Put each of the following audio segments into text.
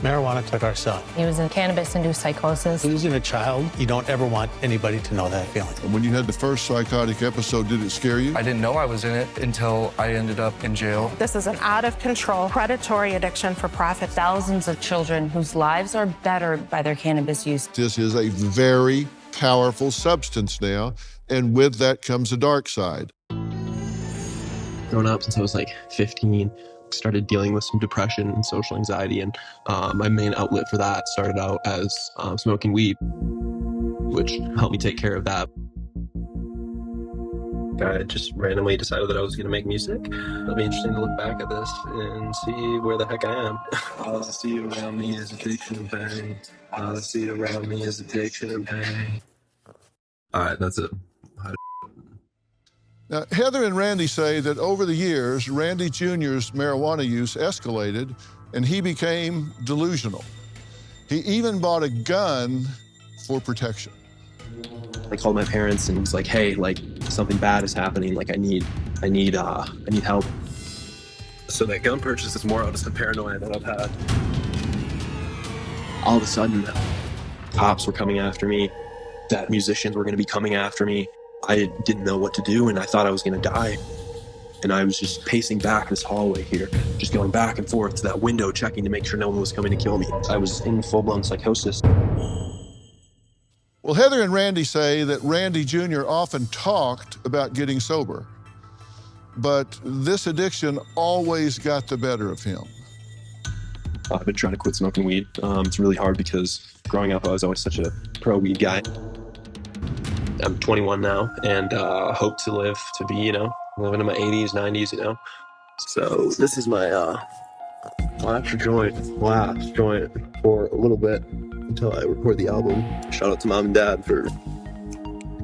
Marijuana took our son. He was in cannabis-induced psychosis. Losing a child, you don't ever want anybody to know that feeling. When you had the first psychotic episode, did it scare you? I didn't know I was in it until I ended up in jail. This is an out-of-control, predatory addiction for profit. Thousands of children whose lives are bettered by their cannabis use. This is a very powerful substance now, and with that comes a dark side. Growing up since I was like 15, started dealing with some depression and social anxiety, and my main outlet for that started out as smoking weed, which helped me take care of that. I just randomly decided that I was going to make music. It'll be interesting to look back at this and see where the heck I am. All I see around me is addiction and pain. All I see around me is addiction and pain. All right, that's it. Now, Heather and Randy say that over the years, Randy Jr.'s marijuana use escalated and he became delusional. He even bought a gun for protection. I called my parents and was like, hey, like something bad is happening. Like I need help. So that gun purchase is more out of some paranoia that I've had. All of a sudden, cops were coming after me, that musicians were going to be coming after me. I didn't know what to do, and I thought I was going to die. And I was just pacing back this hallway here, just going back and forth to that window, checking to make sure no one was coming to kill me. I was in full-blown psychosis. Well, Heather and Randy say that Randy Jr. often talked about getting sober, but this addiction always got the better of him. I've been trying to quit smoking weed. It's really hard because growing up, I was always such a pro-weed guy. I'm 21 now and hope to live to be, living in my 80s, 90s, So this is my last joint for a little bit until I record the album. Shout out to mom and dad for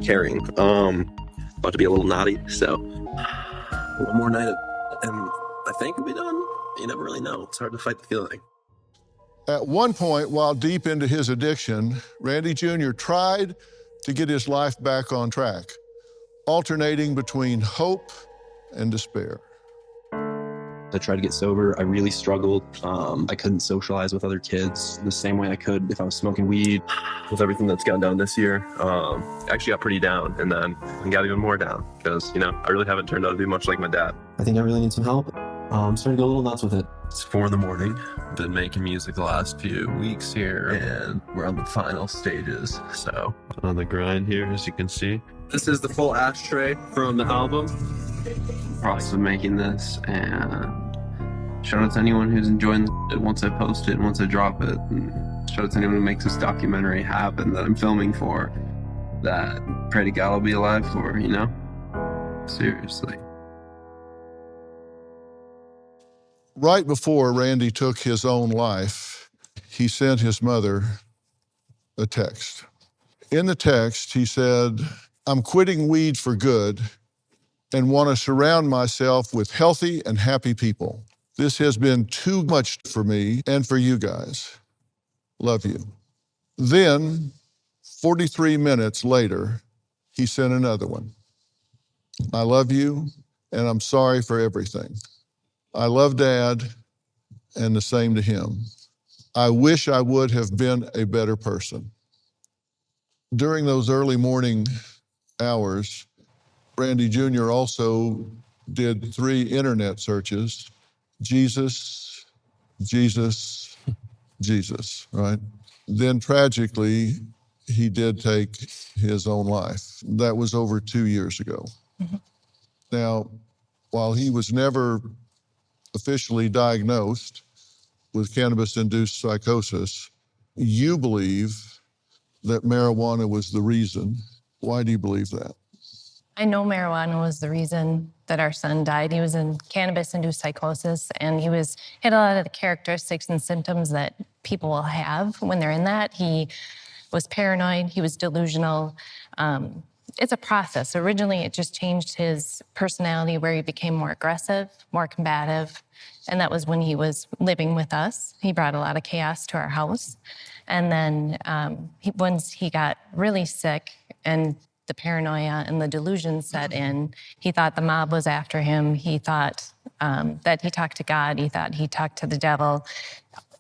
caring. About to be a little naughty, so one more night and I think we'll be done. You never really know. It's hard to fight the feeling. At one point, while deep into his addiction, Randy Jr. tried to get his life back on track, alternating between hope and despair. I tried to get sober. I really struggled. I couldn't socialize with other kids the same way I could if I was smoking weed. With everything that's gone down this year, I actually got pretty down, and then I got even more down because, I really haven't turned out to be much like my dad. I think I really need some help. I'm starting to go a little nuts with it. It's 4 a.m. Been making music the last few weeks here, and we're on the final stages. So on the grind here, as you can see. This is the full ashtray from the album. Process of making this, and shout out to anyone who's enjoying it once I post it, once I drop it. And shout out to anyone who makes this documentary happen that I'm filming for, that pray to God I'll be alive for, Seriously. Right before Randy took his own life, he sent his mother a text. In the text, he said, "I'm quitting weed for good and want to surround myself with healthy and happy people. This has been too much for me and for you guys. Love you." Then, 43 minutes later, he sent another one. "I love you, and I'm sorry for everything. I love Dad, and the same to him. I wish I would have been a better person." During those early morning hours, Randy Jr. also did 3 internet searches: Jesus, Jesus, Jesus, right? Then tragically, he did take his own life. That was over 2 years ago. Mm-hmm. Now, while he was never officially diagnosed with cannabis-induced psychosis, you believe that marijuana was the reason. Why do you believe that? I know marijuana was the reason that our son died. He was in cannabis-induced psychosis, and he had a lot of the characteristics and symptoms that people will have when they're in that. He was paranoid, he was delusional. It's a process. Originally, it just changed his personality where he became more aggressive, more combative, and that was when he was living with us. He brought a lot of chaos to our house. And then once he got really sick and the paranoia and the delusion set in, he thought the mob was after him. He thought that he talked to God. He thought he talked to the devil.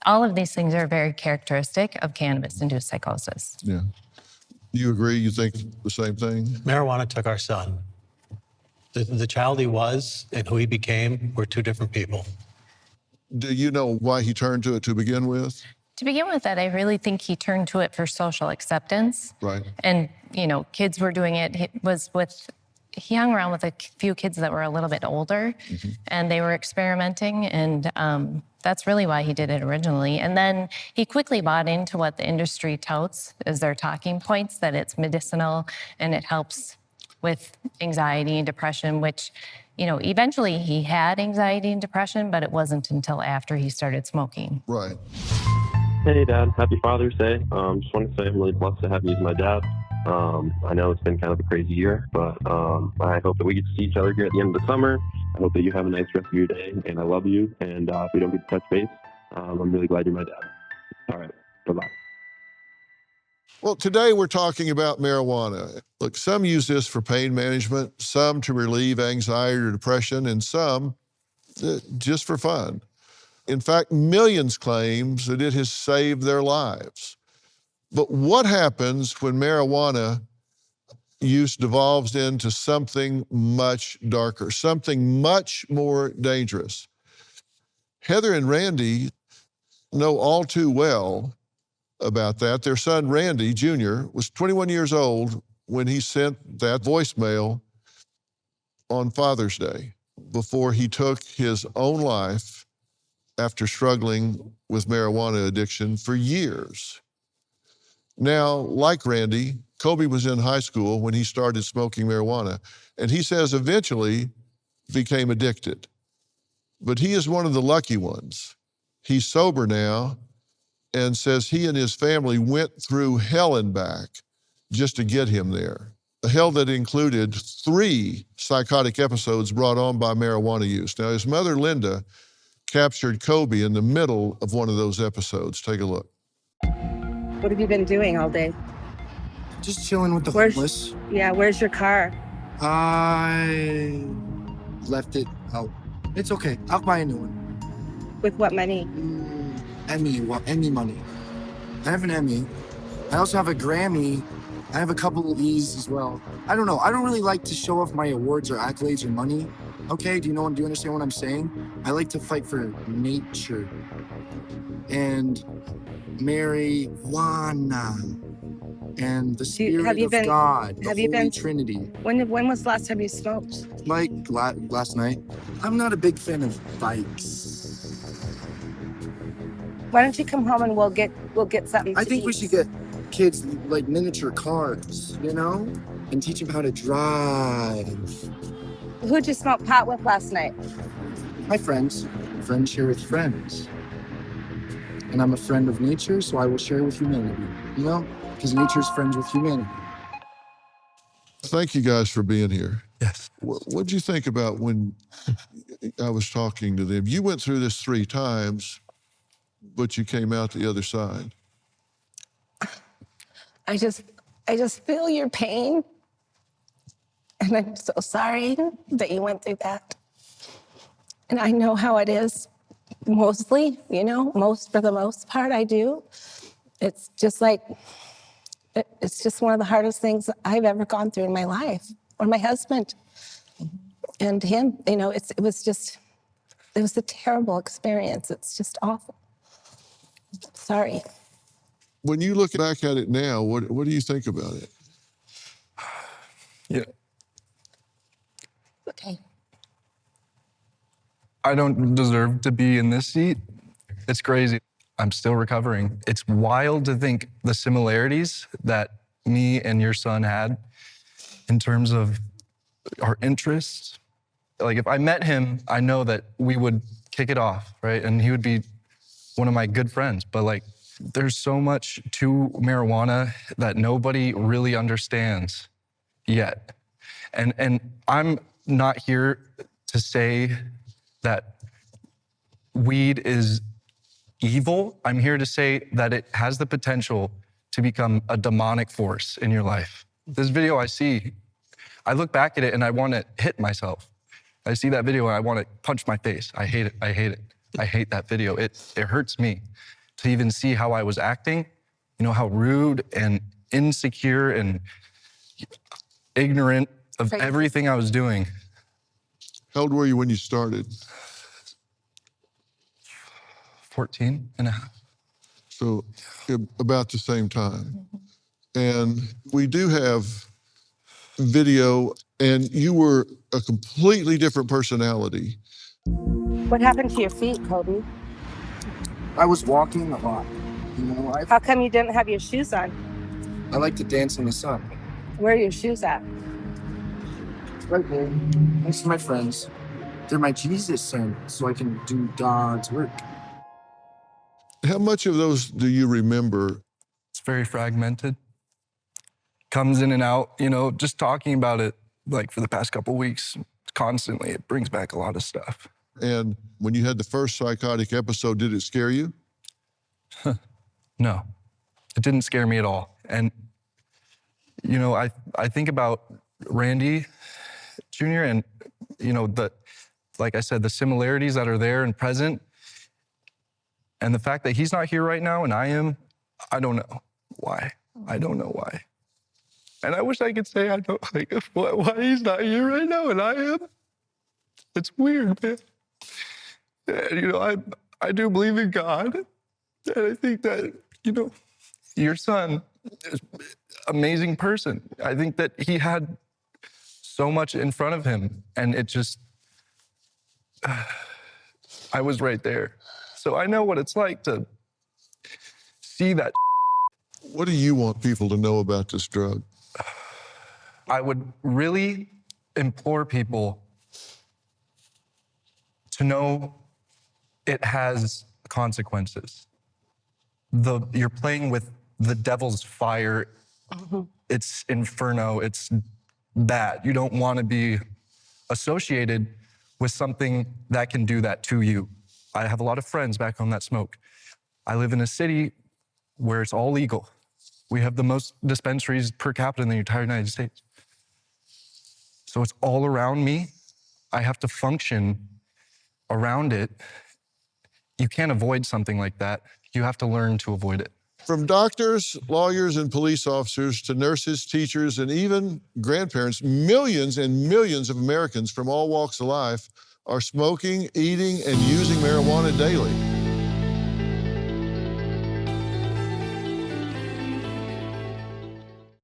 all of these things are very characteristic of cannabis-induced psychosis. Yeah. You agree? You think the same thing? Marijuana took our son. The child he was and who he became were two different people. Do you know why he turned to it to begin with? To begin with that, I really think he turned to it for social acceptance. Right. And, kids were doing it. He hung around with a few kids that were a little bit older, and they were experimenting, and that's really why he did it originally. And then he quickly bought into what the industry touts as their talking points, that it's medicinal and it helps with anxiety and depression, which, eventually he had anxiety and depression, but it wasn't until after he started smoking. Right. Hey, Dad. Happy Father's Day. Just want to say I'm really blessed to have you as my dad. I know it's been kind of a crazy year, but I hope that we get to see each other here at the end of the summer. I hope that you have a nice rest of your day, and I love you. And if we don't get to touch base, I'm really glad you're my dad. All right. Bye-bye. Well, today we're talking about marijuana. Look, some use this for pain management, some to relieve anxiety or depression, and some just for fun. In fact, millions claims that it has saved their lives. But what happens when marijuana use devolves into something much darker, something much more dangerous? Heather and Randy know all too well about that. Their son, Randy Jr., was 21 years old when he sent that voicemail on Father's Day before he took his own life after struggling with marijuana addiction for years. Now, like Randy, Kobe was in high school when he started smoking marijuana, and he says eventually became addicted. But he is one of the lucky ones. He's sober now and says he and his family went through hell and back just to get him there. A hell that included 3 psychotic episodes brought on by marijuana use. Now, his mother, Linda, captured Kobe in the middle of one of those episodes. Take a look. What have you been doing all day? Just chilling with the homeless. Yeah, where's your car? I left it out. It's okay. I'll buy a new one. With what money? Emmy money. I have an Emmy. I also have a Grammy. I have a couple of E's as well. I don't know. I don't really like to show off my awards or accolades or money. Okay, do you understand what I'm saying? I like to fight for nature and marijuana and the spirit of God, the Holy Trinity. When was the last time you smoked? Like last night. I'm not a big fan of bikes. Why don't you come home and we'll get something to I think eat. we should get kids like miniature cars, and teach them how to drive. Who'd you smoke pot with last night? My friends. Friends share with friends. And I'm a friend of nature, so I will share with humanity, because nature's friends with humanity. Thank you guys for being here. Yes. What'd you think about when I was talking to them? You went through this 3 times, but you came out the other side. I just feel your pain. And I'm so sorry that you went through that. And I know how it is. Mostly, for the most part, I do. It's just one of the hardest things I've ever gone through in my life, or my husband and him. It was a terrible experience. It's just awful. Sorry. When you look back at it now, what do you think about it? Yeah. Okay. I don't deserve to be in this seat. It's crazy. I'm still recovering. It's wild to think the similarities that me and your son had in terms of our interests. Like, if I met him, I know that we would kick it off, right? And he would be one of my good friends. But there's so much to marijuana that nobody really understands yet. And I'm not here to say that weed is evil. I'm here to say that it has the potential to become a demonic force in your life. This video I look back at it and I want to hit myself. I see that video and I want to punch my face. I hate it. I hate that video. It hurts me to even see how I was acting, you know, how rude and insecure and ignorant of Crazy. everything I was doing. How old were you when you started? 14 and a half. So about the same time. And we do have video, and you were a completely different personality. What happened to your feet, Kobe? I was walking a lot. You know, How come you didn't have your shoes on? I like to dance in the sun. Where are your shoes at? Right there, next to my friends. They're my Jesus son, so I can do God's work. How much of those do you remember? It's very fragmented. Comes in and out, you know, just talking about it like for the past couple weeks, constantly, it brings back a lot of stuff. And when you had the first psychotic episode, did it scare you? No, it didn't scare me at all. And, you know, I think about Randy Jr. and, you know, like I said, the similarities that are there and present. And the fact that he's not here right now and I am, I don't know why. I don't know why. And I wish I could say I don't, like, why he's not here right now and I am. It's weird, man. And, you know, I do believe in God. And I think that, you know, your son is an amazing person. I think that he had so much in front of him, and it just, I was right there. So I know what it's like to see that. What do you want people to know about this drug? I would really implore people to know it has consequences. You're playing with the devil's fire. It's inferno, it's bad. You don't want to be associated with something that can do that to you. I have a lot of friends back home that smoke. I live in a city where it's all legal. We have the most dispensaries per capita in the entire United States. So it's all around me. I have to function around it. You can't avoid something like that. You have to learn to avoid it. From doctors, lawyers, and police officers to nurses, teachers, and even grandparents, millions and millions of Americans from all walks of life are smoking, eating, and using marijuana daily.